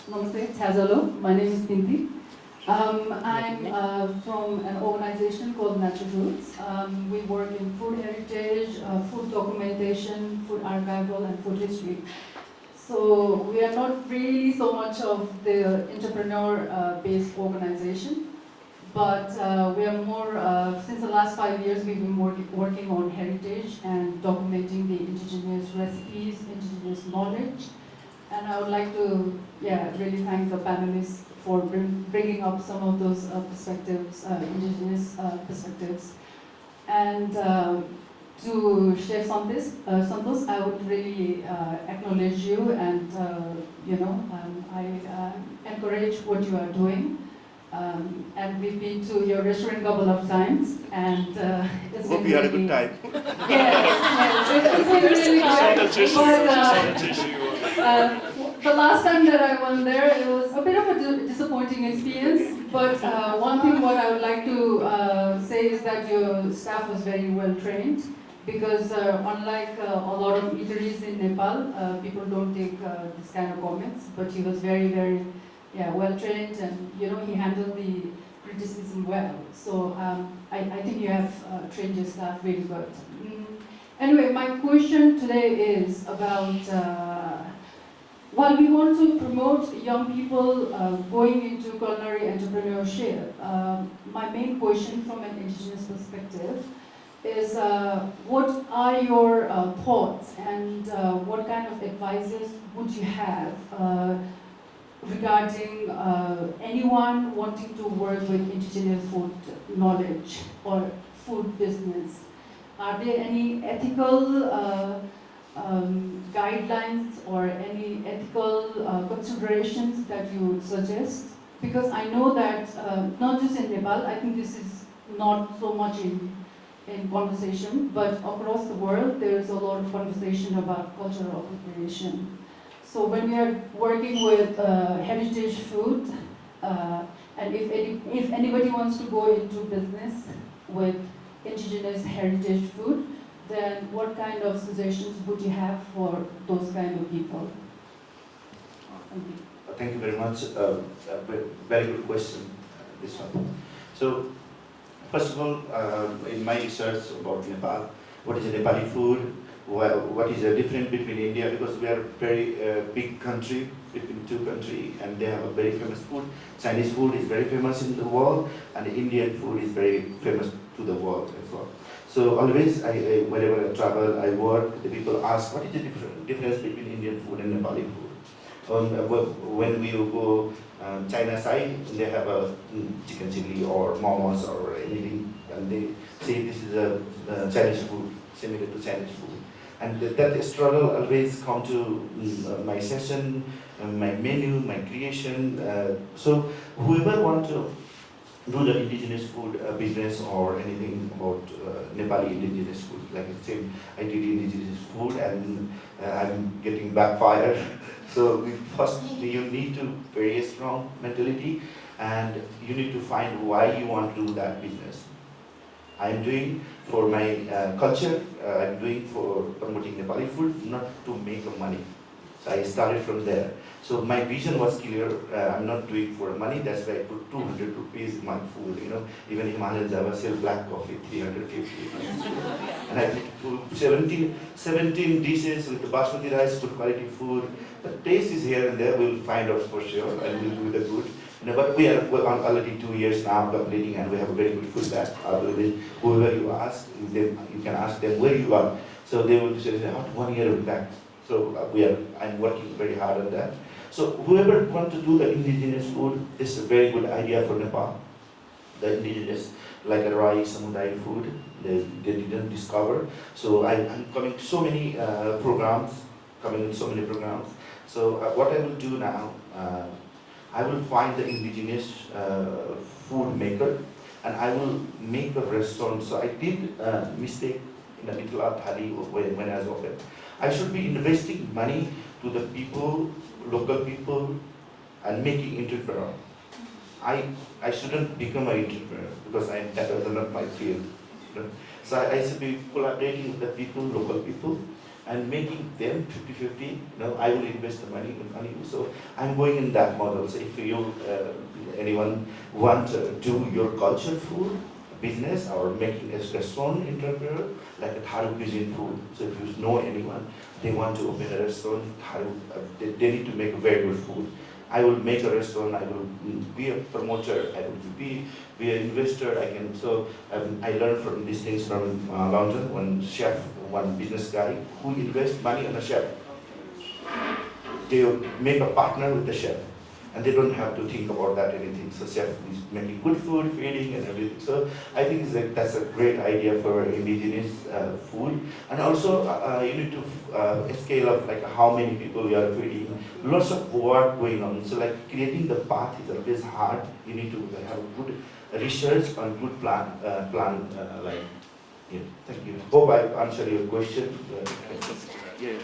Namaste, Tazalo. My name is Binti. I'm from an organization called Natural Roots. We work in food heritage, food documentation, food archival, and food history. So we are not really so much of the entrepreneur-based organization, but we are more, since the last 5 years, we've been working on heritage and documenting the indigenous recipes, indigenous knowledge. And I would like to, really thank the panelists for bringing up some of those perspectives, indigenous perspectives. And to Chef Santos, I would really acknowledge you and, I encourage what you are doing. And we've been to your restaurant a couple of times, and it's Hope been you had a really, good time. yes, it's been really good. The last time that I went there, it was a bit of a disappointing experience. But one thing what I would like to say is that your staff was very well trained. Because unlike a lot of eateries in Nepal, people don't take this kind of comments. But he was very, very, well trained, and he handled the criticism well. So I think you have trained your staff really good. Anyway, my question today is about. While we want to promote young people going into culinary entrepreneurship, my main question from an indigenous perspective is what are your thoughts and what kind of advices would you have regarding anyone wanting to work with indigenous food knowledge or food business? Are there any ethical guidelines or any ethical considerations that you would suggest? Because I know that not just in Nepal, I think this is not so much in conversation, but across the world there is a lot of conversation about cultural appropriation. So when we are working with heritage food, and if anybody wants to go into business with indigenous heritage food, then what kind of suggestions would you have for those kind of people? Thank you. Thank you very much. Very good question, this one. So, first of all, in my research about Nepal, what is a Nepali food? What is the difference between India? Because we are a very big country, between two countries, and they have a very famous food. Chinese food is very famous in the world, and Indian food is very famous to the world as well. So always, whenever I travel, I work, the people ask, what is the difference between Indian food and Nepali food? When we go China side, they have a chicken chili or momos or anything, and they say this is a Chinese food, similar to Chinese food. And that struggle always come to my session, my menu, my creation. So whoever want to do the indigenous food business or anything about Nepali indigenous food. Like I said, I did indigenous food and I'm getting backfire. So first you need to very strong mentality and you need to find why you want to do that business. I'm doing for my culture, I'm doing for promoting Nepali food, not to make money. So I started from there. So my vision was clear. I'm not doing for money. That's why I put 200 rupees in my food. Even Himalayan Java sell black coffee 350. And I put 17 dishes with the basmati rice, good quality food. The taste is here and there. We'll find out for sure, and we'll do the good. But we are already 2 years now completing, and we have a very good feedback. Whoever you ask, you can ask them where you are. So they will say, 1 year back. So I'm working very hard on that. So whoever want to do the indigenous food, is a very good idea for Nepal. The indigenous, like a rice, samudai food, they didn't discover. So I'm coming to so many programs, So what I will do now, I will find the indigenous food maker, and I will make a restaurant. So I did a mistake in the Mitla Thali when I was open. I should be investing money to the people, local people, and making entrepreneur. I shouldn't become an entrepreneur because that was not my field. So I should be collaborating with the people, local people, and making them 50-50. I will invest the money on you. So I'm going in that model. So if you, anyone want to do your culture food business or making a restaurant entrepreneur, like a Tharu cuisine food. So if you know anyone, they want to open a restaurant, Tharu, they need to make very good food. I will make a restaurant, I will be a promoter, I will be an investor, I learned from these things from London, one business guy who invests money on a chef. They make a partner with the chef, and they don't have to think about that anything. So chef is making good food, feeding and everything. So I think that's a great idea for indigenous food. And also you need to scale up like how many people you are feeding. Lots of work going on. So like creating the path is always hard. You need to have good research on good plan. Yeah. Thank you. Hope I answered your question. Yeah.